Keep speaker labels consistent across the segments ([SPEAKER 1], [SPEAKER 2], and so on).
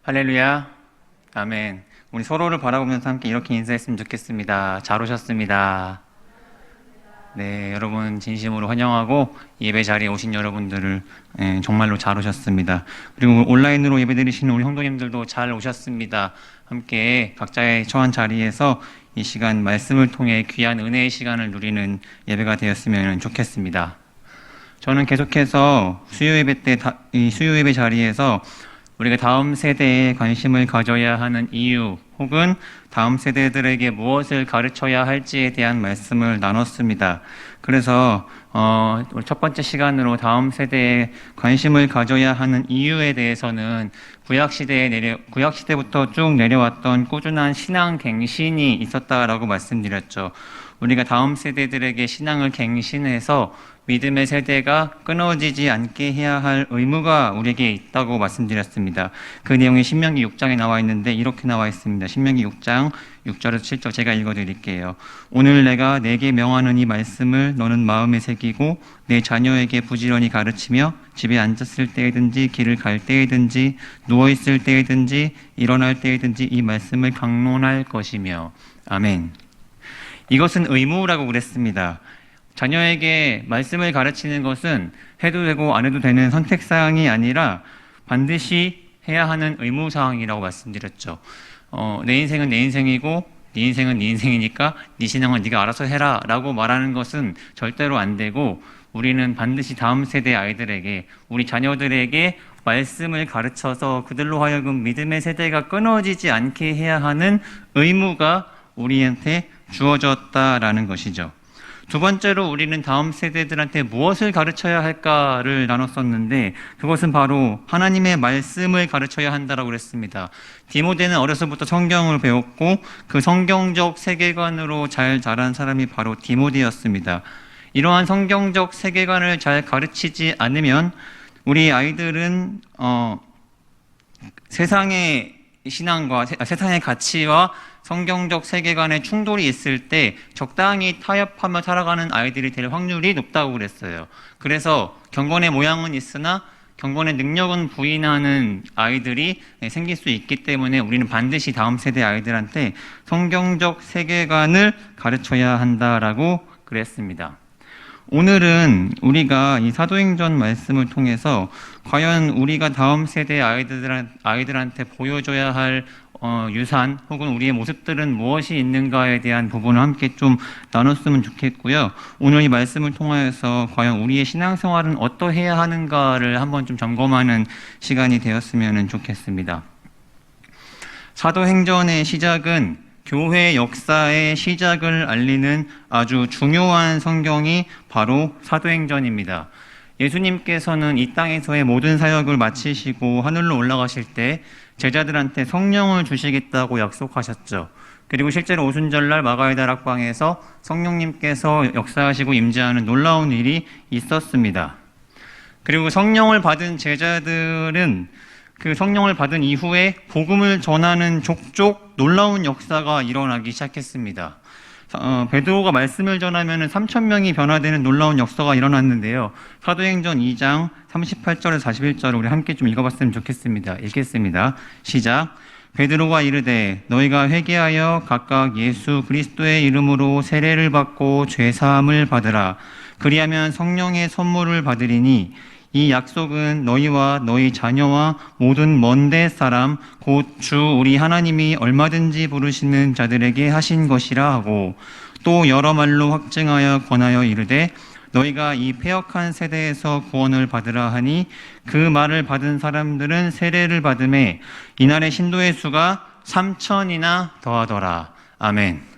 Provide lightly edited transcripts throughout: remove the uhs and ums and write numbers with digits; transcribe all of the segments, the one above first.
[SPEAKER 1] 할렐루야. 아멘. 우리 서로를 바라보면서 함께 이렇게 인사했으면 좋겠습니다. 잘 오셨습니다. 네, 여러분 진심으로 환영하고 예배 자리에 오신 여러분들을 정말로 잘 오셨습니다. 그리고 온라인으로 예배 드리시는 우리 형도님들도 잘 오셨습니다. 함께 각자의 처한 자리에서 이 시간 말씀을 통해 귀한 은혜의 시간을 누리는 예배가 되었으면 좋겠습니다. 저는 계속해서 이 수요 예배 자리에서 우리가 다음 세대에 관심을 가져야 하는 이유 혹은 다음 세대들에게 무엇을 가르쳐야 할지에 대한 말씀을 나눴습니다. 그래서 우리 첫 번째 시간으로 다음 세대에 관심을 가져야 하는 이유에 대해서는 구약시대부터 쭉 내려왔던 꾸준한 신앙 갱신이 있었다라고 말씀드렸죠. 우리가 다음 세대들에게 신앙을 갱신해서 믿음의 세대가 끊어지지 않게 해야 할 의무가 우리에게 있다고 말씀드렸습니다. 그 내용이 신명기 6장에 나와 있는데 이렇게 나와 있습니다. 신명기 6장 6절에서 7절 제가 읽어드릴게요. 오늘 내가 내게 명하는 이 말씀을 너는 마음에 새기고 내 자녀에게 부지런히 가르치며 집에 앉았을 때이든지 길을 갈 때이든지 누워있을 때이든지 일어날 때이든지 이 말씀을 강론할 것이며. 아멘. 이것은 의무라고 그랬습니다. 자녀에게 말씀을 가르치는 것은 해도 되고 안 해도 되는 선택사항이 아니라 반드시 해야 하는 의무사항이라고 말씀드렸죠. 내 인생은 내 인생이고 네 인생은 네 인생이니까 네 신앙은 네가 알아서 해라 라고 말하는 것은 절대로 안 되고, 우리는 반드시 다음 세대 아이들에게, 우리 자녀들에게 말씀을 가르쳐서 그들로 하여금 믿음의 세대가 끊어지지 않게 해야 하는 의무가 우리한테 주어졌다라는 것이죠. 두 번째로 우리는 다음 세대들한테 무엇을 가르쳐야 할까를 나눴었는데, 그것은 바로 하나님의 말씀을 가르쳐야 한다라고 그랬습니다. 디모데는 어려서부터 성경을 배웠고 그 성경적 세계관으로 잘 자란 사람이 바로 디모데였습니다. 이러한 성경적 세계관을 잘 가르치지 않으면 우리 아이들은 세상의 신앙과 세상의 가치와 성경적 세계관의 충돌이 있을 때 적당히 타협하며 살아가는 아이들이 될 확률이 높다고 그랬어요. 그래서 경건의 모양은 있으나 경건의 능력은 부인하는 아이들이 생길 수 있기 때문에 우리는 반드시 다음 세대 아이들한테 성경적 세계관을 가르쳐야 한다라고 그랬습니다. 오늘은 우리가 이 사도행전 말씀을 통해서 과연 우리가 다음 세대 아이들한테 보여줘야 할 유산 혹은 우리의 모습들은 무엇이 있는가에 대한 부분을 함께 좀 나눴으면 좋겠고요. 오늘 이 말씀을 통하여서 과연 우리의 신앙생활은 어떠해야 하는가를 한번 좀 점검하는 시간이 되었으면 좋겠습니다. 사도행전의 시작은 교회 역사의 시작을 알리는 아주 중요한 성경이 바로 사도행전입니다. 예수님께서는 이 땅에서의 모든 사역을 마치시고 하늘로 올라가실 때 제자들한테 성령을 주시겠다고 약속하셨죠. 그리고 실제로 오순절날 마가의 다락방에서 성령님께서 역사하시고 임재하는 놀라운 일이 있었습니다. 그리고 성령을 받은 제자들은 그 성령을 받은 이후에 복음을 전하는 족족 놀라운 역사가 일어나기 시작했습니다. 베드로가 말씀을 전하면 3,000명이 변화되는 놀라운 역사가 일어났는데요. 사도행전 2장 38절에서 41절을 우리 함께 좀 읽어봤으면 좋겠습니다. 읽겠습니다. 시작. 베드로가 이르되 너희가 회개하여 각각 예수 그리스도의 이름으로 세례를 받고 죄사함을 받으라. 그리하면 성령의 선물을 받으리니 이 약속은 너희와 너희 자녀와 모든 먼데 사람 곧 주 우리 하나님이 얼마든지 부르시는 자들에게 하신 것이라 하고, 또 여러 말로 확증하여 권하여 이르되 너희가 이 패역한 세대에서 구원을 받으라 하니 그 말을 받은 사람들은 세례를 받음에 이날의 신도의 수가 3,000이나 더하더라. 아멘.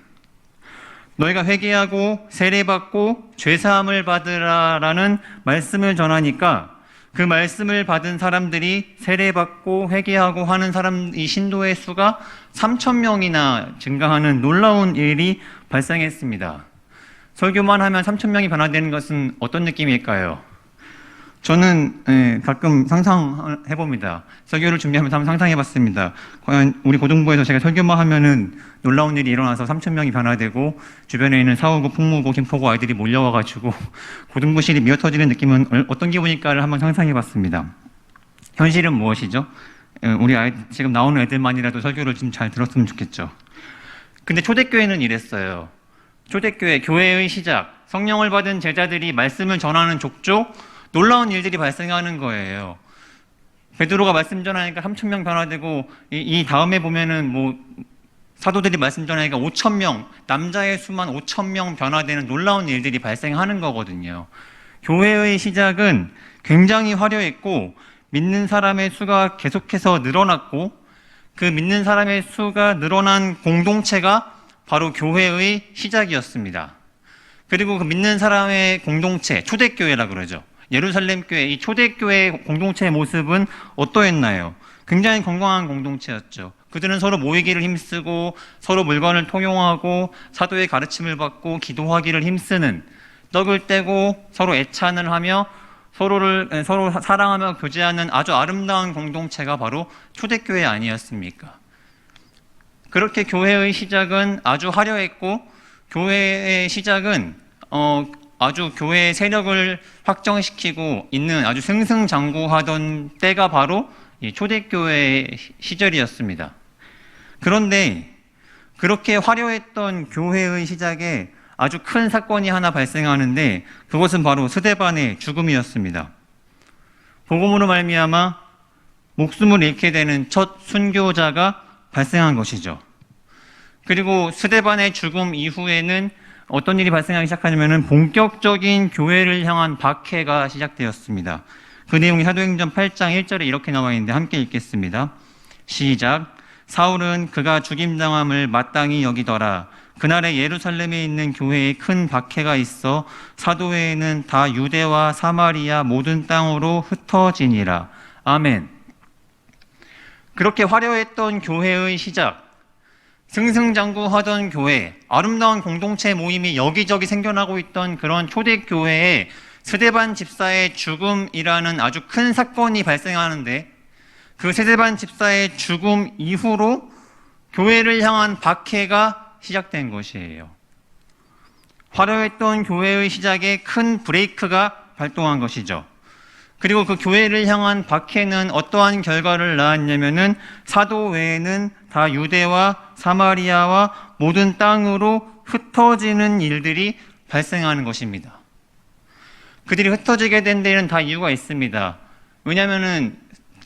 [SPEAKER 1] 너희가 회개하고 세례받고 죄사함을 받으라라는 말씀을 전하니까 그 말씀을 받은 사람들이 세례받고 회개하고 하는 이 신도의 수가 3,000명이나 증가하는 놀라운 일이 발생했습니다. 설교만 하면 3,000명이 변화되는 것은 어떤 느낌일까요? 저는 가끔 상상해봅니다. 설교를 준비하면서 한번 상상해봤습니다. 과연 우리 고등부에서 제가 설교만 하면은 놀라운 일이 일어나서 3,000명이 변화되고 주변에 있는 사후고 풍무고 김포고 아이들이 몰려와가지고 고등부실이 미어터지는 느낌은 어떤 기분일까를 한번 상상해봤습니다. 현실은 무엇이죠? 우리 지금 나오는 애들만이라도 설교를 좀 잘 들었으면 좋겠죠. 근데 초대교회는 이랬어요. 초대교회, 교회의 시작, 성령을 받은 제자들이 말씀을 전하는 족족 놀라운 일들이 발생하는 거예요. 베드로가 말씀 전하니까 3,000명 변화되고, 이 다음에 보면은 사도들이 말씀 전하니까 5,000명, 남자의 수만 5,000명 변화되는 놀라운 일들이 발생하는 거거든요. 교회의 시작은 굉장히 화려했고, 믿는 사람의 수가 계속해서 늘어났고, 그 믿는 사람의 수가 늘어난 공동체가 바로 교회의 시작이었습니다. 그리고 그 믿는 사람의 공동체, 초대교회라 그러죠. 예루살렘 교회, 이 초대교회 공동체의 모습은 어떠했나요? 굉장히 건강한 공동체였죠. 그들은 서로 모이기를 힘쓰고, 서로 물건을 통용하고, 사도의 가르침을 받고, 기도하기를 힘쓰는, 떡을 떼고 서로 애찬을 하며 서로 사랑하며 교제하는 아주 아름다운 공동체가 바로 초대교회 아니었습니까? 그렇게 교회의 시작은 아주 화려했고, 교회의 시작은 아주 교회의 세력을 확정시키고 있는 아주 승승장구하던 때가 바로 이 초대교회의 시절이었습니다. 그런데 그렇게 화려했던 교회의 시작에 아주 큰 사건이 하나 발생하는데, 그것은 바로 스데반의 죽음이었습니다. 복음으로 말미암아 목숨을 잃게 되는 첫 순교자가 발생한 것이죠. 그리고 스데반의 죽음 이후에는 어떤 일이 발생하기 시작하냐면 본격적인 교회를 향한 박해가 시작되었습니다. 그 내용이 사도행전 8장 1절에 이렇게 나와 있는데 함께 읽겠습니다. 시작. 사울은 그가 죽임당함을 마땅히 여기더라. 그날에 예루살렘에 있는 교회에 큰 박해가 있어 사도회에는 다 유대와 사마리아 모든 땅으로 흩어지니라. 아멘. 그렇게 화려했던 교회의 시작, 승승장구하던 교회, 아름다운 공동체 모임이 여기저기 생겨나고 있던 그런 초대교회에 스데반 집사의 죽음이라는 아주 큰 사건이 발생하는데, 그 스데반 집사의 죽음 이후로 교회를 향한 박해가 시작된 것이에요. 화려했던 교회의 시작에 큰 브레이크가 발동한 것이죠. 그리고 그 교회를 향한 박해는 어떠한 결과를 낳았냐면은 사도 외에는 다 유대와 사마리아와 모든 땅으로 흩어지는 일들이 발생하는 것입니다. 그들이 흩어지게 된 데는 다 이유가 있습니다. 왜냐하면은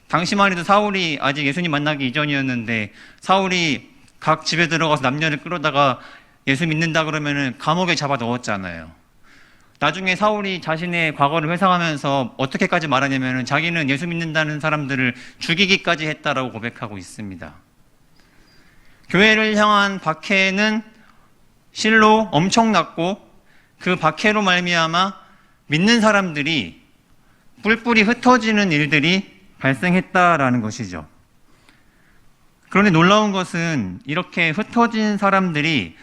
[SPEAKER 1] 당시만 해도 사울이 아직 예수님 만나기 이전이었는데, 사울이 각 집에 들어가서 남녀를 끌어다가 예수 믿는다 그러면은 감옥에 잡아 넣었잖아요. 나중에 사울이 자신의 과거를 회상하면서 어떻게까지 말하냐면은 자기는 예수 믿는다는 사람들을 죽이기까지 했다라고 고백하고 있습니다. 교회를 향한 박해는 실로 엄청났고, 그 박해로 말미암아 믿는 사람들이 뿔뿔이 흩어지는 일들이 발생했다라는 것이죠. 그런데 놀라운 것은 이렇게 흩어진 사람들이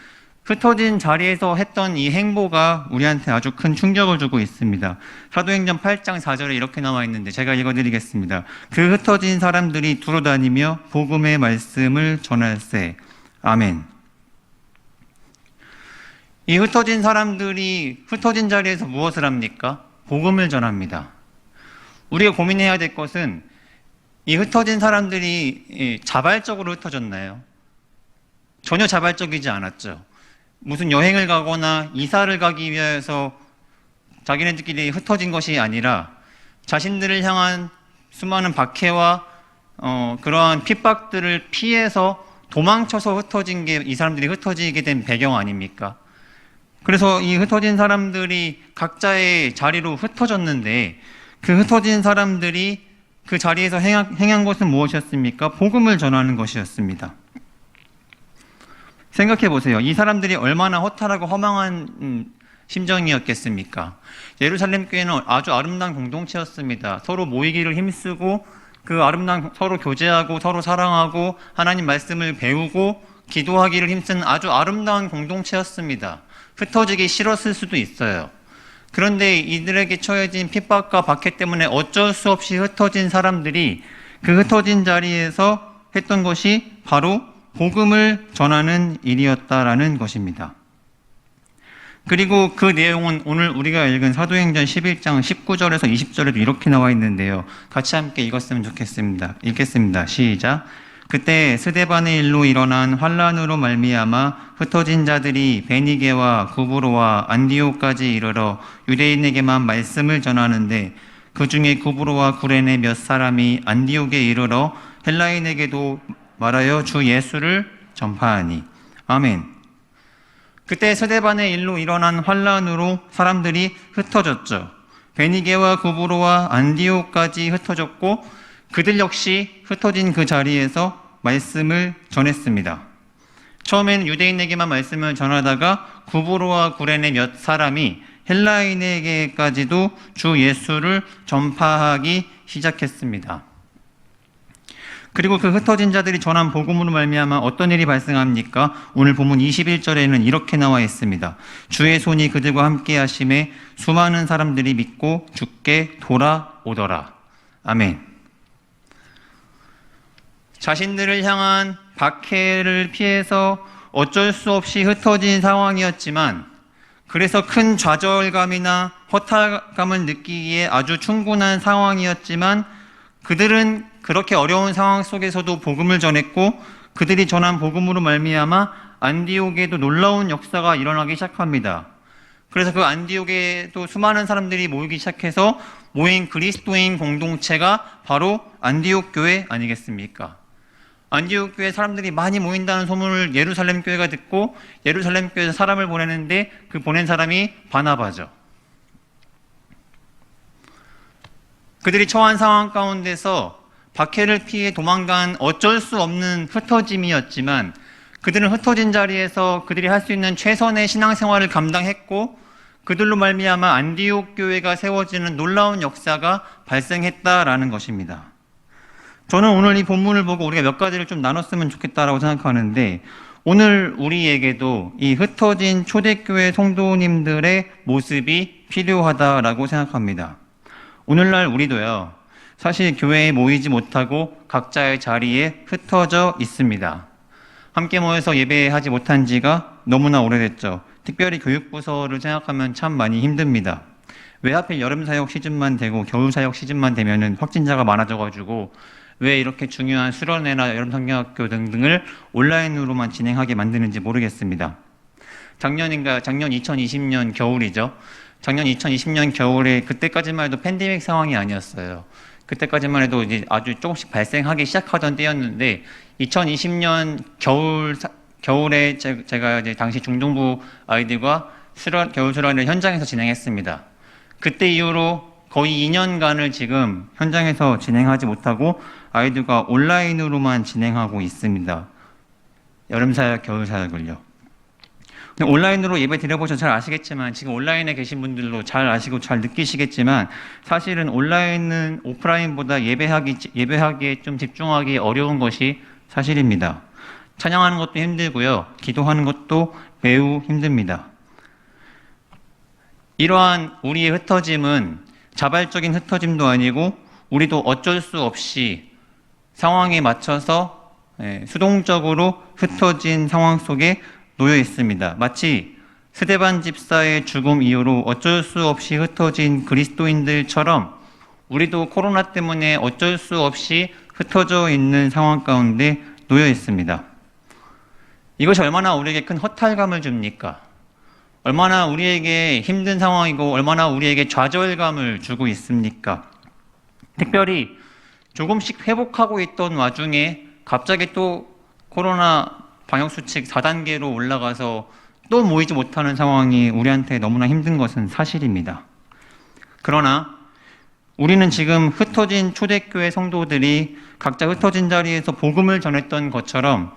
[SPEAKER 1] 흩어진 자리에서 했던 이 행보가 우리한테 아주 큰 충격을 주고 있습니다. 사도행전 8장 4절에 이렇게 나와 있는데 제가 읽어드리겠습니다. 그 흩어진 사람들이 두루다니며 복음의 말씀을 전할세. 아멘. 이 흩어진 사람들이 흩어진 자리에서 무엇을 합니까? 복음을 전합니다. 우리가 고민해야 될 것은 이 흩어진 사람들이 자발적으로 흩어졌나요? 전혀 자발적이지 않았죠. 무슨 여행을 가거나 이사를 가기 위해서 자기네들끼리 흩어진 것이 아니라 자신들을 향한 수많은 박해와 그러한 핍박들을 피해서 도망쳐서 흩어진 게 이 사람들이 흩어지게 된 배경 아닙니까? 그래서 이 흩어진 사람들이 각자의 자리로 흩어졌는데, 그 흩어진 사람들이 그 자리에서 행한 것은 무엇이었습니까? 복음을 전하는 것이었습니다. 생각해 보세요. 이 사람들이 얼마나 허탈하고 허망한 심정이었겠습니까? 예루살렘 교회는 아주 아름다운 공동체였습니다. 서로 모이기를 힘쓰고, 그 아름다운 서로 교제하고 서로 사랑하고 하나님 말씀을 배우고 기도하기를 힘쓴 아주 아름다운 공동체였습니다. 흩어지기 싫었을 수도 있어요. 그런데 이들에게 처해진 핍박과 박해 때문에 어쩔 수 없이 흩어진 사람들이 그 흩어진 자리에서 했던 것이 바로 복음을 전하는 일이었다라는 것입니다. 그리고 그 내용은 오늘 우리가 읽은 사도행전 11장 19절에서 20절에도 이렇게 나와 있는데요. 같이 함께 읽었으면 좋겠습니다. 읽겠습니다. 시작. 그때 스데반의 일로 일어난 환란으로 말미암아 흩어진 자들이 베니게와 구브로와 안디오까지 이르러 유대인에게만 말씀을 전하는데 그 중에 구브로와 구레네 몇 사람이 안디옥에 이르러 헬라인에게도 말하여 주 예수를 전파하니. 아멘. 그때 스데반의 일로 일어난 환란으로 사람들이 흩어졌죠. 베니게와 구브로와 안디옥까지 흩어졌고 그들 역시 흩어진 그 자리에서 말씀을 전했습니다. 처음에는 유대인에게만 말씀을 전하다가 구브로와 구레네 몇 사람이 헬라인에게까지도 주 예수를 전파하기 시작했습니다. 그리고 그 흩어진 자들이 전한 복음으로 말미암아 어떤 일이 발생합니까? 오늘 본문 21절에는 이렇게 나와 있습니다. 주의 손이 그들과 함께 하심에 수많은 사람들이 믿고 주께 돌아오더라. 아멘. 자신들을 향한 박해를 피해서 어쩔 수 없이 흩어진 상황이었지만 그래서 큰 좌절감이나 허탈감을 느끼기에 아주 충분한 상황이었지만 그들은 그렇게 어려운 상황 속에서도 복음을 전했고 그들이 전한 복음으로 말미암아 안디옥에도 놀라운 역사가 일어나기 시작합니다. 그래서 그 안디옥에도 수많은 사람들이 모이기 시작해서 모인 그리스도인 공동체가 바로 안디옥 교회 아니겠습니까? 안디옥 교회 사람들이 많이 모인다는 소문을 예루살렘 교회가 듣고 예루살렘 교회에서 사람을 보내는데 그 보낸 사람이 바나바죠. 그들이 처한 상황 가운데서 박해를 피해 도망간 어쩔 수 없는 흩어짐이었지만 그들은 흩어진 자리에서 그들이 할 수 있는 최선의 신앙생활을 감당했고 그들로 말미암아 안디옥 교회가 세워지는 놀라운 역사가 발생했다라는 것입니다. 저는 오늘 이 본문을 보고 우리가 몇 가지를 좀 나눴으면 좋겠다라고 생각하는데 오늘 우리에게도 이 흩어진 초대교회 성도님들의 모습이 필요하다라고 생각합니다. 오늘날 우리도요, 사실 교회에 모이지 못하고 각자의 자리에 흩어져 있습니다. 함께 모여서 예배하지 못한 지가 너무나 오래됐죠. 특별히 교육부서를 생각하면 참 많이 힘듭니다. 왜 하필 여름 사역 시즌만 되고 겨울 사역 시즌만 되면은 확진자가 많아져가지고 왜 이렇게 중요한 수련회나 여름 성경학교 등등을 온라인으로만 진행하게 만드는지 모르겠습니다. 작년 2020년 겨울이죠. 작년 2020년 겨울에 그때까지만 해도 팬데믹 상황이 아니었어요. 그때까지만 해도 이제 아주 조금씩 발생하기 시작하던 때였는데 2020년 겨울에 제가 이제 당시 중등부 아이들과 겨울 수련을 현장에서 진행했습니다. 그때 이후로 거의 2년간을 지금 현장에서 진행하지 못하고 아이들과 온라인으로만 진행하고 있습니다. 여름 사역, 겨울 사역을요. 온라인으로 예배 드려보셔서 잘 아시겠지만 지금 온라인에 계신 분들도 잘 아시고 잘 느끼시겠지만 사실은 온라인은 오프라인보다 예배하기에 좀 집중하기 어려운 것이 사실입니다. 찬양하는 것도 힘들고요. 기도하는 것도 매우 힘듭니다. 이러한 우리의 흩어짐은 자발적인 흩어짐도 아니고 우리도 어쩔 수 없이 상황에 맞춰서 수동적으로 흩어진 상황 속에 놓여 있습니다. 마치 스데반 집사의 죽음 이후로 어쩔 수 없이 흩어진 그리스도인들처럼 우리도 코로나 때문에 어쩔 수 없이 흩어져 있는 상황 가운데 놓여 있습니다. 이것이 얼마나 우리에게 큰 허탈감을 줍니까? 얼마나 우리에게 힘든 상황이고 얼마나 우리에게 좌절감을 주고 있습니까? 특별히 조금씩 회복하고 있던 와중에 갑자기 또 코로나 방역수칙 4단계로 올라가서 또 모이지 못하는 상황이 우리한테 너무나 힘든 것은 사실입니다. 그러나 우리는 지금 흩어진 초대교회 성도들이 각자 흩어진 자리에서 복음을 전했던 것처럼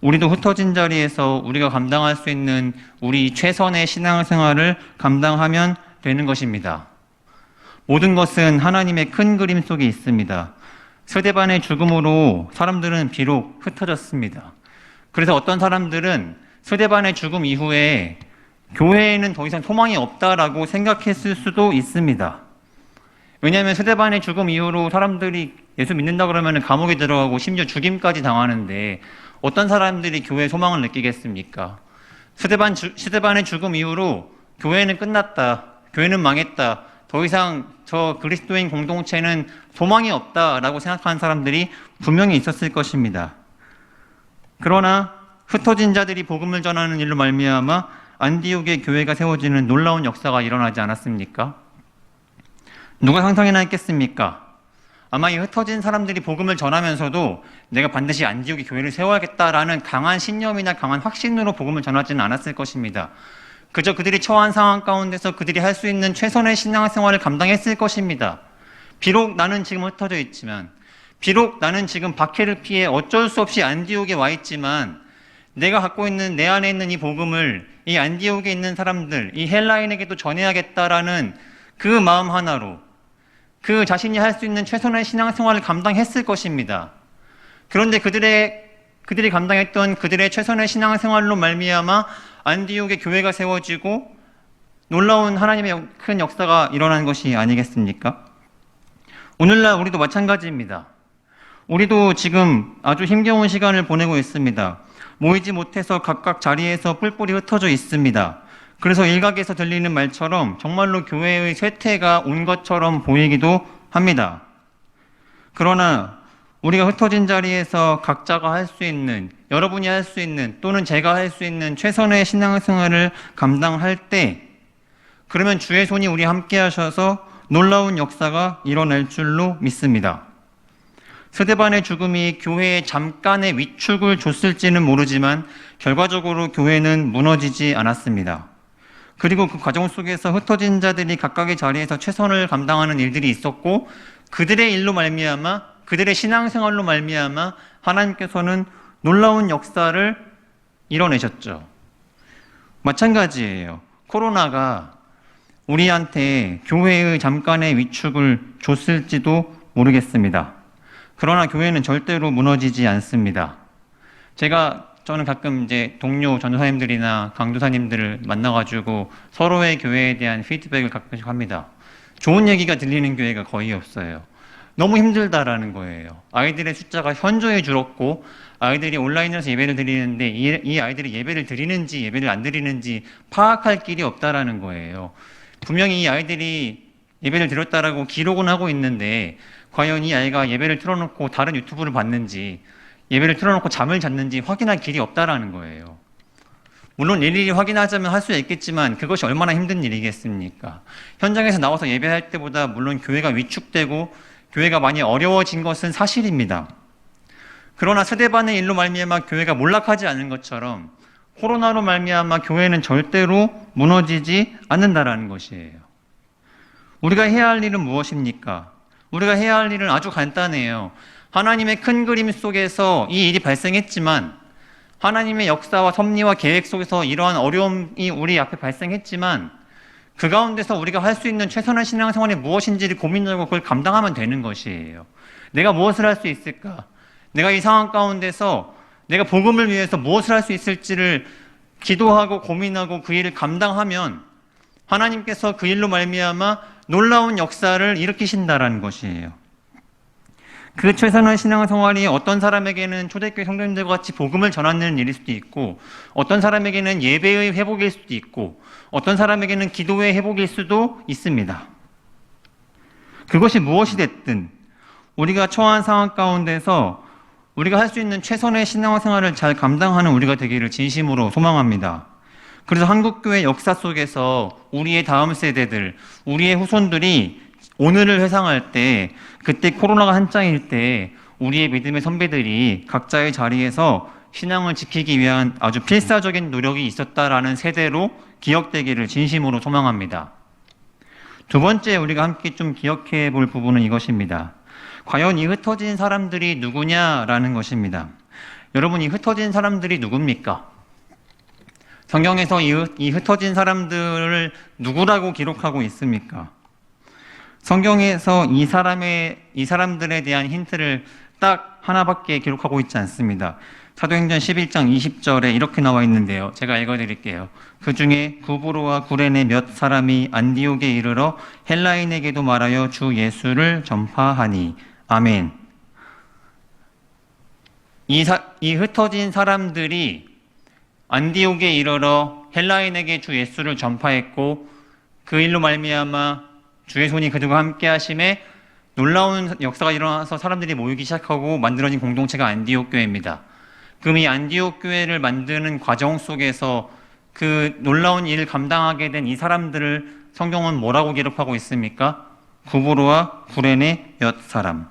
[SPEAKER 1] 우리도 흩어진 자리에서 우리가 감당할 수 있는 우리 최선의 신앙생활을 감당하면 되는 것입니다. 모든 것은 하나님의 큰 그림 속에 있습니다. 스데반의 죽음으로 사람들은 비록 흩어졌습니다. 그래서 어떤 사람들은 스데반의 죽음 이후에 교회에는 더 이상 소망이 없다라고 생각했을 수도 있습니다. 왜냐하면 스데반의 죽음 이후로 사람들이 예수 믿는다 그러면 감옥에 들어가고 심지어 죽임까지 당하는데 어떤 사람들이 교회에 소망을 느끼겠습니까? 스데반의 죽음 이후로 교회는 끝났다. 교회는 망했다. 더 이상 저 그리스도인 공동체는 소망이 없다라고 생각하는 사람들이 분명히 있었을 것입니다. 그러나 흩어진 자들이 복음을 전하는 일로 말미암아 안디옥의 교회가 세워지는 놀라운 역사가 일어나지 않았습니까? 누가 상상이나 했겠습니까? 아마 이 흩어진 사람들이 복음을 전하면서도 내가 반드시 안디옥의 교회를 세워야겠다라는 강한 신념이나 강한 확신으로 복음을 전하지는 않았을 것입니다. 그저 그들이 처한 상황 가운데서 그들이 할 수 있는 최선의 신앙생활을 감당했을 것입니다. 비록 나는 지금 흩어져 있지만, 비록 나는 지금 박해를 피해 어쩔 수 없이 안디옥에 와 있지만, 내가 갖고 있는 내 안에 있는 이 복음을 이 안디옥에 있는 사람들, 이 헬라인에게도 전해야겠다라는 그 마음 하나로 그 자신이 할 수 있는 최선의 신앙생활을 감당했을 것입니다. 그런데 그들이 감당했던 그들의 최선의 신앙생활로 말미암아 안디옥의 교회가 세워지고 놀라운 하나님의 큰 역사가 일어난 것이 아니겠습니까? 오늘날 우리도 마찬가지입니다. 우리도 지금 아주 힘겨운 시간을 보내고 있습니다. 모이지 못해서 각각 자리에서 뿔뿔이 흩어져 있습니다. 그래서 일각에서 들리는 말처럼 정말로 교회의 쇠퇴가 온 것처럼 보이기도 합니다. 그러나 우리가 흩어진 자리에서 각자가 할 수 있는, 여러분이 할 수 있는, 또는 제가 할 수 있는 최선의 신앙생활을 감당할 때, 그러면 주의 손이 우리 함께 하셔서 놀라운 역사가 일어날 줄로 믿습니다. 스데반의 죽음이 교회에 잠깐의 위축을 줬을지는 모르지만 결과적으로 교회는 무너지지 않았습니다. 그리고 그 과정 속에서 흩어진 자들이 각각의 자리에서 최선을 감당하는 일들이 있었고, 그들의 일로 말미암아, 그들의 신앙생활로 말미암아 하나님께서는 놀라운 역사를 이뤄내셨죠. 마찬가지예요. 코로나가 우리한테 교회의 잠깐의 위축을 줬을지도 모르겠습니다. 그러나 교회는 절대로 무너지지 않습니다. 저는 가끔 이제 동료 전도사님들이나 강도사님들을 만나가지고 서로의 교회에 대한 피드백을 가끔씩 합니다. 좋은 얘기가 들리는 교회가 거의 없어요. 너무 힘들다라는 거예요. 아이들의 숫자가 현저히 줄었고, 아이들이 온라인에서 예배를 드리는데 이 아이들이 예배를 드리는지 예배를 안 드리는지 파악할 길이 없다라는 거예요. 분명히 이 아이들이 예배를 드렸다라고 기록은 하고 있는데, 과연 이 아이가 예배를 틀어놓고 다른 유튜브를 봤는지, 예배를 틀어놓고 잠을 잤는지 확인할 길이 없다라는 거예요. 물론 일일이 확인하자면 할 수 있겠지만 그것이 얼마나 힘든 일이겠습니까? 현장에서 나와서 예배할 때보다 물론 교회가 위축되고 교회가 많이 어려워진 것은 사실입니다. 그러나 스데반의 일로 말미암아 교회가 몰락하지 않은 것처럼 코로나로 말미암아 교회는 절대로 무너지지 않는다라는 것이에요. 우리가 해야 할 일은 무엇입니까? 우리가 해야 할 일은 아주 간단해요. 하나님의 큰 그림 속에서 이 일이 발생했지만, 하나님의 역사와 섭리와 계획 속에서 이러한 어려움이 우리 앞에 발생했지만, 그 가운데서 우리가 할 수 있는 최선의 신앙생활이 무엇인지를 고민하고 그걸 감당하면 되는 것이에요. 내가 무엇을 할 수 있을까? 내가 이 상황 가운데서 내가 복음을 위해서 무엇을 할 수 있을지를 기도하고 고민하고 그 일을 감당하면 하나님께서 그 일로 말미암아 놀라운 역사를 일으키신다라는 것이에요. 그 최선의 신앙생활이 어떤 사람에게는 초대교회 성도님들과 같이 복음을 전하는 일일 수도 있고, 어떤 사람에게는 예배의 회복일 수도 있고, 어떤 사람에게는 기도의 회복일 수도 있습니다. 그것이 무엇이 됐든 우리가 처한 상황 가운데서 우리가 할 수 있는 최선의 신앙생활을 잘 감당하는 우리가 되기를 진심으로 소망합니다. 그래서 한국교회 역사 속에서 우리의 다음 세대들, 우리의 후손들이 오늘을 회상할 때, 그때 코로나가 한창일 때 우리의 믿음의 선배들이 각자의 자리에서 신앙을 지키기 위한 아주 필사적인 노력이 있었다라는 세대로 기억되기를 진심으로 소망합니다. 두 번째 우리가 함께 좀 기억해 볼 부분은 이것입니다. 과연 이 흩어진 사람들이 누구냐라는 것입니다. 여러분, 이 흩어진 사람들이 누굽니까? 성경에서 이 흩어진 사람들을 누구라고 기록하고 있습니까? 성경에서 이 사람들에 대한 힌트를 딱 하나밖에 기록하고 있지 않습니다. 사도행전 11장 20절에 이렇게 나와 있는데요. 제가 읽어드릴게요. 그 중에 구브로와 구레네 몇 사람이 안디옥에 이르러 헬라인에게도 말하여 주 예수를 전파하니. 아멘. 이 흩어진 사람들이 안디옥에 이르러 헬라인에게 주 예수를 전파했고 그 일로 말미암아 주의 손이 그들과 함께 하심에 놀라운 역사가 일어나서 사람들이 모이기 시작하고 만들어진 공동체가 안디옥 교회입니다. 그럼 이 안디옥 교회를 만드는 과정 속에서 그 놀라운 일을 감당하게 된 이 사람들을 성경은 뭐라고 기록하고 있습니까? 구브로와 구레네 몇 사람.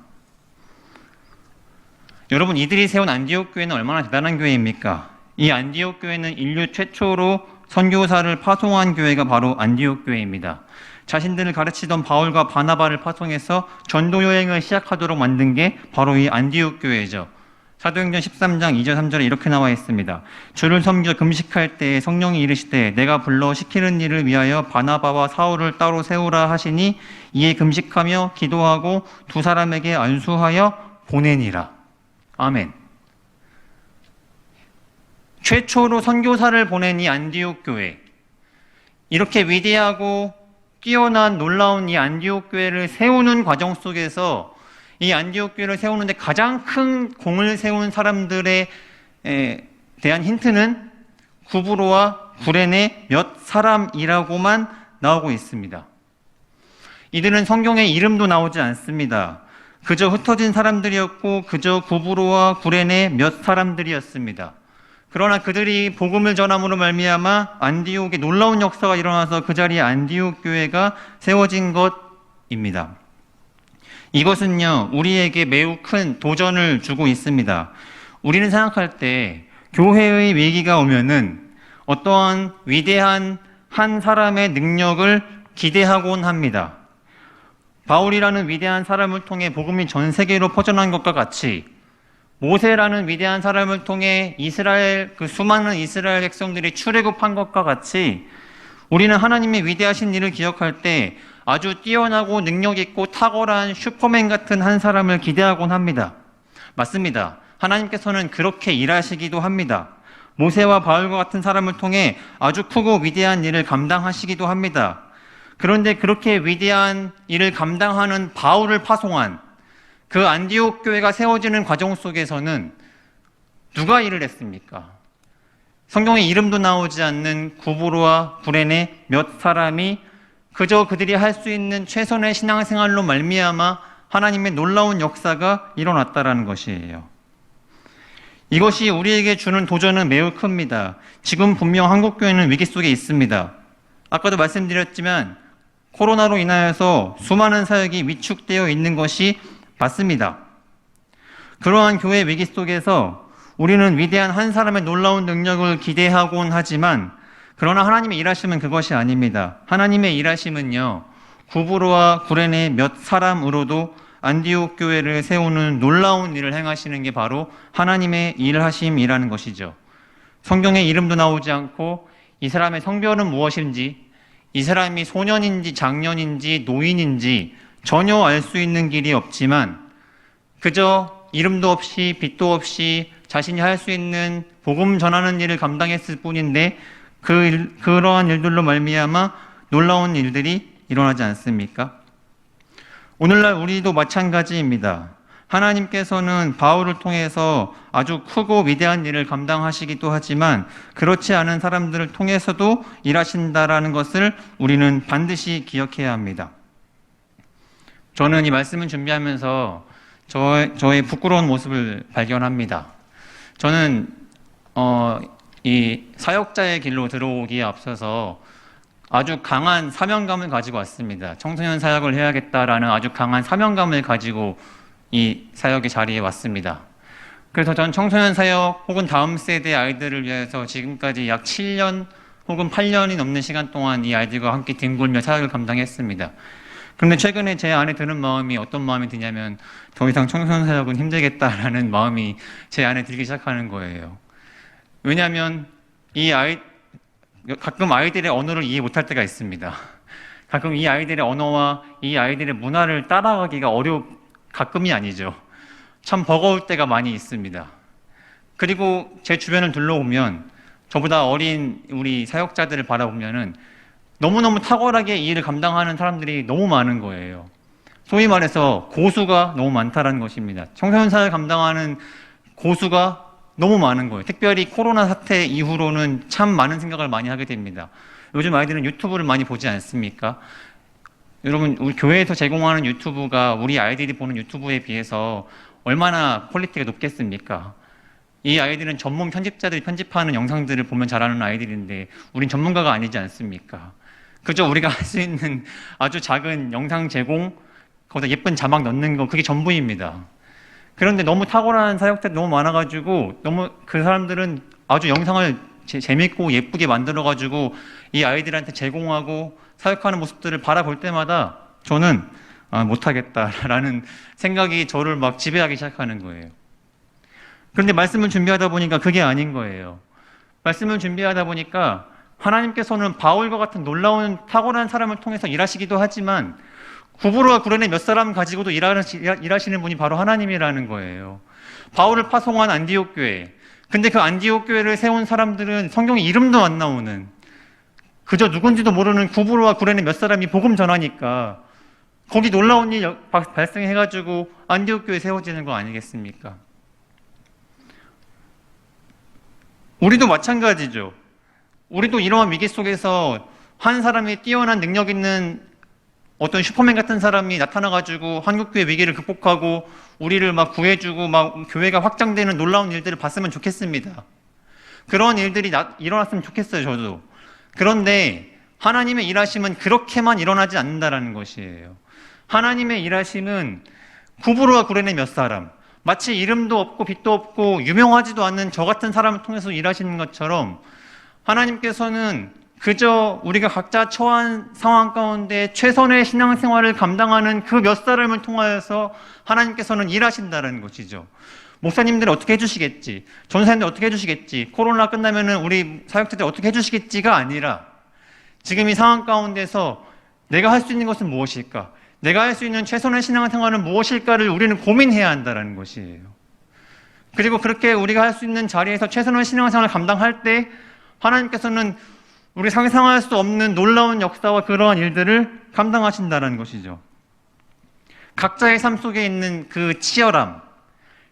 [SPEAKER 1] 여러분, 이들이 세운 안디옥 교회는 얼마나 대단한 교회입니까? 이 안디옥 교회는 인류 최초로 선교사를 파송한 교회가 바로 안디옥 교회입니다. 자신들을 가르치던 바울과 바나바를 파송해서 전도 여행을 시작하도록 만든 게 바로 이 안디옥 교회죠. 사도행전 13장 2절 3절에 이렇게 나와 있습니다. 주를 섬겨 금식할 때에 성령이 이르시되 내가 불러 시키는 일을 위하여 바나바와 사울을 따로 세우라 하시니 이에 금식하며 기도하고 두 사람에게 안수하여 보내니라. 아멘. 최초로 선교사를 보낸 이 안디옥 교회, 이렇게 위대하고 뛰어난 놀라운 이 안디옥 교회를 세우는 과정 속에서 이 안디옥 교회를 세우는데 가장 큰 공을 세운 사람들에 대한 힌트는 구브로와 구레네 몇 사람이라고만 나오고 있습니다. 이들은 성경에 이름도 나오지 않습니다. 그저 흩어진 사람들이었고 그저 구브로와 구레네 몇 사람들이었습니다. 그러나 그들이 복음을 전함으로 말미암아 안디옥에 놀라운 역사가 일어나서 그 자리에 안디옥 교회가 세워진 것입니다. 이것은요, 우리에게 매우 큰 도전을 주고 있습니다. 우리는 생각할 때 교회의 위기가 오면은 어떠한 위대한 한 사람의 능력을 기대하곤 합니다. 바울이라는 위대한 사람을 통해 복음이 전 세계로 퍼져난 것과 같이 모세라는 위대한 사람을 통해 그 수많은 이스라엘 백성들이 출애굽한 것과 같이 우리는 하나님의 위대하신 일을 기억할 때 아주 뛰어나고 능력 있고 탁월한 슈퍼맨 같은 한 사람을 기대하곤 합니다. 맞습니다. 하나님께서는 그렇게 일하시기도 합니다. 모세와 바울과 같은 사람을 통해 아주 크고 위대한 일을 감당하시기도 합니다. 그런데 그렇게 위대한 일을 감당하는 바울을 파송한 그 안디옥 교회가 세워지는 과정 속에서는 누가 일을 했습니까? 성경에 이름도 나오지 않는 구브로와 구레네 몇 사람이 그저 그들이 할 수 있는 최선의 신앙생활로 말미암아 하나님의 놀라운 역사가 일어났다라는 것이에요. 이것이 우리에게 주는 도전은 매우 큽니다. 지금 분명 한국교회는 위기 속에 있습니다. 아까도 말씀드렸지만 코로나로 인하여서 수많은 사역이 위축되어 있는 것이 맞습니다. 그러한 교회 위기 속에서 우리는 위대한 한 사람의 놀라운 능력을 기대하곤 하지만 그러나 하나님의 일하심은 그것이 아닙니다. 하나님의 일하심은요, 구브로와 구레네 몇 사람으로도 안디옥 교회를 세우는 놀라운 일을 행하시는 게 바로 하나님의 일하심이라는 것이죠. 성경에 이름도 나오지 않고 이 사람의 성별은 무엇인지, 이 사람이 소년인지 장년인지 노인인지 전혀 알 수 있는 길이 없지만 그저 이름도 없이 빛도 없이 자신이 할 수 있는 복음 전하는 일을 감당했을 뿐인데 그러한 일들로 말미암아 놀라운 일들이 일어나지 않습니까? 오늘날 우리도 마찬가지입니다. 하나님께서는 바울을 통해서 아주 크고 위대한 일을 감당하시기도 하지만 그렇지 않은 사람들을 통해서도 일하신다라는 것을 우리는 반드시 기억해야 합니다. 저는 이 말씀을 준비하면서 저의 부끄러운 모습을 발견합니다. 저는 이 사역자의 길로 들어오기에 앞서서 아주 강한 사명감을 가지고 왔습니다. 청소년 사역을 해야겠다라는 아주 강한 사명감을 가지고 이 사역의 자리에 왔습니다. 그래서 전 청소년 사역 혹은 다음 세대 아이들을 위해서 지금까지 약 7년 혹은 8년이 넘는 시간 동안 이 아이들과 함께 뒹굴며 사역을 감당했습니다. 그런데 최근에 제 안에 드는 마음이 어떤 마음이 드냐면 더 이상 청소년 사역은 힘들겠다라는 마음이 제 안에 들기 시작하는 거예요. 왜냐하면 가끔 아이들의 언어를 이해 못할 때가 있습니다. 가끔 이 아이들의 언어와 이 아이들의 문화를 따라가기가 가끔이 아니죠. 참 버거울 때가 많이 있습니다. 그리고 제 주변을 둘러보면 저보다 어린 우리 사역자들을 바라보면은 너무너무 탁월하게 이 일을 감당하는 사람들이 너무 많은 거예요. 소위 말해서 고수가 너무 많다는 것입니다. 청소년 사역을 감당하는 고수가 너무 많은 거예요. 특별히 코로나 사태 이후로는 참 많은 생각을 많이 하게 됩니다. 요즘 아이들은 유튜브를 많이 보지 않습니까? 여러분, 우리 교회에서 제공하는 유튜브가 우리 아이들이 보는 유튜브에 비해서 얼마나 퀄리티가 높겠습니까? 이 아이들은 전문 편집자들이 편집하는 영상들을 보면 잘하는 아이들인데 우린 전문가가 아니지 않습니까? 그저 우리가 할 수 있는 아주 작은 영상 제공, 거기다 예쁜 자막 넣는 거, 그게 전부입니다. 그런데 너무 탁월한 사역자들이 너무 많아가지고 너무 그 사람들은 아주 영상을 재밌고 예쁘게 만들어가지고 이 아이들한테 제공하고 사역하는 모습들을 바라볼 때마다 저는 못하겠다라는 생각이 저를 막 지배하기 시작하는 거예요. 그런데 말씀을 준비하다 보니까 그게 아닌 거예요. 말씀을 준비하다 보니까 하나님께서는 바울과 같은 놀라운 탁월한 사람을 통해서 일하시기도 하지만 구부로와 구레네 몇 사람 가지고도 일하시는 분이 바로 하나님이라는 거예요. 바울을 파송한 안디옥 교회. 근데 그 안디옥 교회를 세운 사람들은 성경에 이름도 안 나오는, 그저 누군지도 모르는 구부로와 구레네 몇 사람이 복음 전하니까 거기 놀라운 일 발생해가지고 안디옥 교회 세워지는 거 아니겠습니까? 우리도 마찬가지죠. 우리도 이러한 위기 속에서 한 사람이 뛰어난 능력 있는 어떤 슈퍼맨 같은 사람이 나타나가지고 한국교회 위기를 극복하고 우리를 막 구해주고 막 교회가 확장되는 놀라운 일들을 봤으면 좋겠습니다. 그런 일들이 일어났으면 좋겠어요, 저도. 그런데 하나님의 일하심은 그렇게만 일어나지 않는다라는 것이에요. 하나님의 일하심은 구부로와 구레네 몇 사람, 마치 이름도 없고 빛도 없고 유명하지도 않는 저 같은 사람을 통해서 일하시는 것처럼 하나님께서는 그저 우리가 각자 처한 상황 가운데 최선의 신앙생활을 감당하는 그 몇 사람을 통하여서 하나님께서는 일하신다는 것이죠. 목사님들 어떻게 해주시겠지, 전사님들 어떻게 해주시겠지, 코로나 끝나면은 우리 사역자들 어떻게 해주시겠지가 아니라 지금 이 상황 가운데서 내가 할 수 있는 것은 무엇일까, 내가 할 수 있는 최선의 신앙생활은 무엇일까를 우리는 고민해야 한다는 것이에요. 그리고 그렇게 우리가 할 수 있는 자리에서 최선의 신앙생활을 감당할 때 하나님께서는 우리 상상할 수 없는 놀라운 역사와 그러한 일들을 감당하신다는 것이죠. 각자의 삶 속에 있는 그 치열함,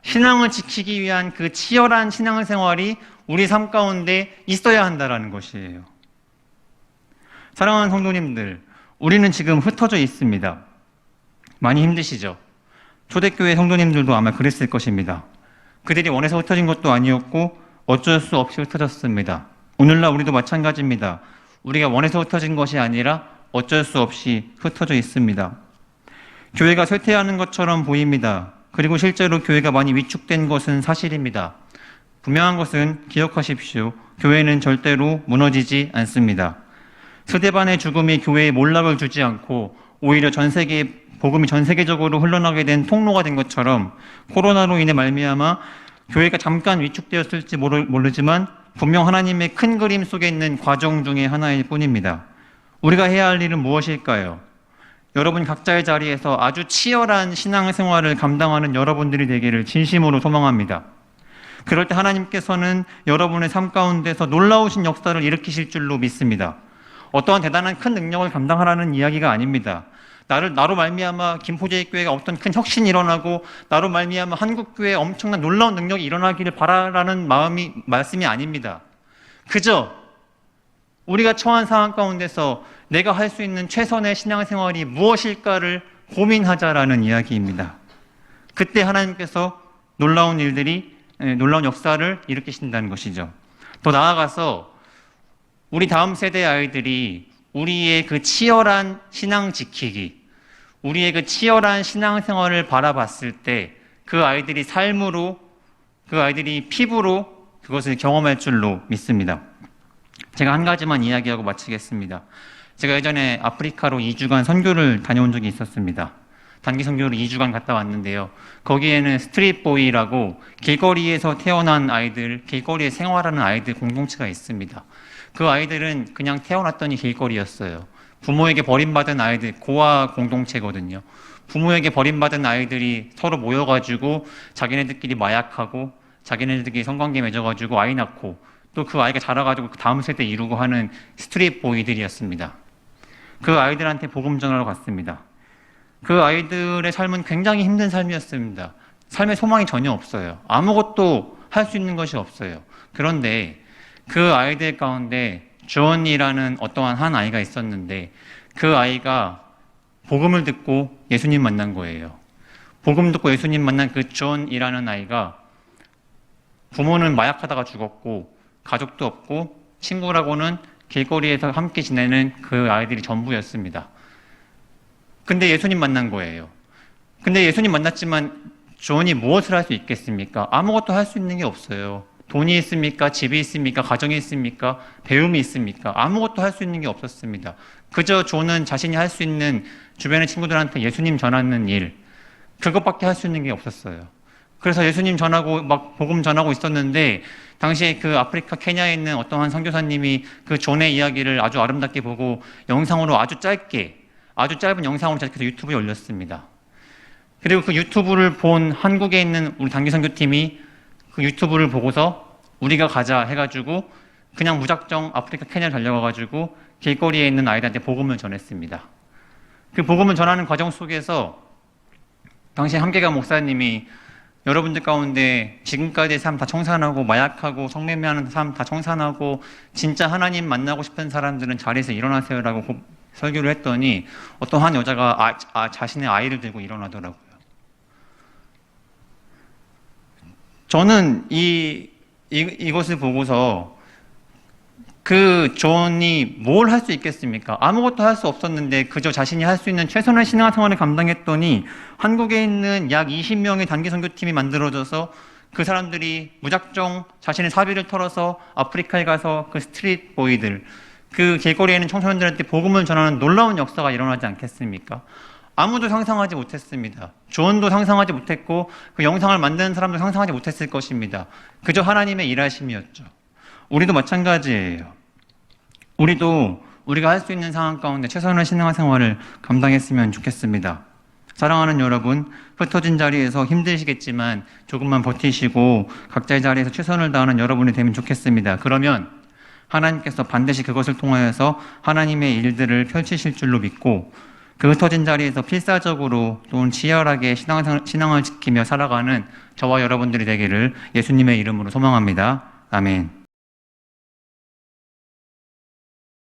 [SPEAKER 1] 신앙을 지키기 위한 그 치열한 신앙생활이 우리 삶 가운데 있어야 한다는 것이에요. 사랑하는 성도님들, 우리는 지금 흩어져 있습니다. 많이 힘드시죠? 초대교회 성도님들도 아마 그랬을 것입니다. 그들이 원해서 흩어진 것도 아니었고 어쩔 수 없이 흩어졌습니다. 오늘날 우리도 마찬가지입니다. 우리가 원해서 흩어진 것이 아니라 어쩔 수 없이 흩어져 있습니다. 교회가 쇠퇴하는 것처럼 보입니다. 그리고 실제로 교회가 많이 위축된 것은 사실입니다. 분명한 것은 기억하십시오. 교회는 절대로 무너지지 않습니다. 스데반의 죽음이 교회에 몰락을 주지 않고 오히려 복음이 전 세계적으로 흘러나게 된 통로가 된 것처럼 코로나로 인해 말미암아 교회가 잠깐 위축되었을지 모르지만 분명 하나님의 큰 그림 속에 있는 과정 중에 하나일 뿐입니다. 우리가 해야 할 일은 무엇일까요? 여러분 각자의 자리에서 아주 치열한 신앙생활을 감당하는 여러분들이 되기를 진심으로 소망합니다. 그럴 때 하나님께서는 여러분의 삶 가운데서 놀라우신 역사를 일으키실 줄로 믿습니다. 어떠한 대단한 큰 능력을 감당하라는 이야기가 아닙니다. 나로 말미암아 김포제일교회가 어떤 큰 혁신이 일어나고 나로 말미암아 한국교회에 엄청난 놀라운 능력이 일어나기를 바라라는 말씀이 아닙니다. 그저 우리가 처한 상황 가운데서 내가 할 수 있는 최선의 신앙생활이 무엇일까를 고민하자라는 이야기입니다. 그때 하나님께서 놀라운 역사를 일으키신다는 것이죠. 더 나아가서 우리 다음 세대 아이들이 우리의 그 치열한 신앙 지키기, 우리의 그 치열한 신앙생활을 바라봤을 때 그 아이들이 삶으로, 그 아이들이 피부로 그것을 경험할 줄로 믿습니다. 제가 한 가지만 이야기하고 마치겠습니다. 제가 예전에 아프리카로 2주간 선교를 다녀온 적이 있었습니다. 단기 선교를 2주간 갔다 왔는데요. 거기에는 스트릿보이라고 길거리에서 태어난 아이들, 길거리에 생활하는 아이들 공동체가 있습니다. 그 아이들은 그냥 태어났더니 길거리였어요. 부모에게 버림받은 아이들, 고아 공동체거든요. 부모에게 버림받은 아이들이 서로 모여가지고 자기네들끼리 마약하고 자기네들끼리 성관계 맺어가지고 아이 낳고 또 그 아이가 자라가지고 그 다음 세대 이루고 하는 스트릿 보이들이었습니다. 그 아이들한테 복음 전하러 갔습니다. 그 아이들의 삶은 굉장히 힘든 삶이었습니다. 삶에 소망이 전혀 없어요. 아무것도 할 수 있는 것이 없어요. 그런데 그 아이들 가운데 존이라는 어떠한 한 아이가 있었는데 그 아이가 복음을 듣고 예수님 만난 거예요. 복음 듣고 예수님 만난 그 존이라는 아이가 부모는 마약하다가 죽었고 가족도 없고 친구라고는 길거리에서 함께 지내는 그 아이들이 전부였습니다. 근데 예수님 만난 거예요. 근데 예수님 만났지만 존이 무엇을 할 수 있겠습니까? 아무것도 할 수 있는 게 없어요. 돈이 있습니까? 집이 있습니까? 가정이 있습니까? 배움이 있습니까? 아무것도 할 수 있는 게 없었습니다. 그저 존은 자신이 할 수 있는 주변의 친구들한테 예수님 전하는 일, 그것밖에 할 수 있는 게 없었어요. 그래서 예수님 전하고 막 복음 전하고 있었는데 당시에 그 아프리카 케냐에 있는 어떠한 선교사님이 그 존의 이야기를 아주 아름답게 보고 영상으로 아주 짧은 영상으로 제작해서 유튜브에 올렸습니다. 그리고 그 유튜브를 본 한국에 있는 우리 단기 선교팀이 그 유튜브를 보고서 우리가 가자 해가지고 그냥 무작정 아프리카 케냐를 달려가가지고 길거리에 있는 아이들한테 복음을 전했습니다. 그 복음을 전하는 과정 속에서 당시 한계가 목사님이 여러분들 가운데 지금까지의 삶 다 청산하고 마약하고 성매매하는 삶 다 청산하고 진짜 하나님 만나고 싶은 사람들은 자리에서 일어나세요라고 설교를 했더니 어떤 한 여자가 자신의 아이를 들고 일어나더라고요. 저는 이것을 보고서 그 존이 뭘 할 수 있겠습니까? 아무것도 할 수 없었는데 그저 자신이 할 수 있는 최선의 신앙생활을 감당했더니 한국에 있는 약 20명의 단기 선교팀이 만들어져서 그 사람들이 무작정 자신의 사비를 털어서 아프리카에 가서 그 스트릿 보이들, 그 길거리에 있는 청소년들한테 복음을 전하는 놀라운 역사가 일어나지 않겠습니까? 아무도 상상하지 못했습니다. 존도 상상하지 못했고 그 영상을 만드는 사람도 상상하지 못했을 것입니다. 그저 하나님의 일하심이었죠. 우리도 마찬가지예요. 우리가 할 수 있는 상황 가운데 최선의 신앙생활을 감당했으면 좋겠습니다. 사랑하는 여러분, 흩어진 자리에서 힘드시겠지만 조금만 버티시고 각자의 자리에서 최선을 다하는 여러분이 되면 좋겠습니다. 그러면 하나님께서 반드시 그것을 통하여서 하나님의 일들을 펼치실 줄로 믿고 그 흩어진 자리에서 필사적으로 또는 치열하게 신앙을 지키며 살아가는 저와 여러분들이 되기를 예수님의 이름으로 소망합니다. 아멘.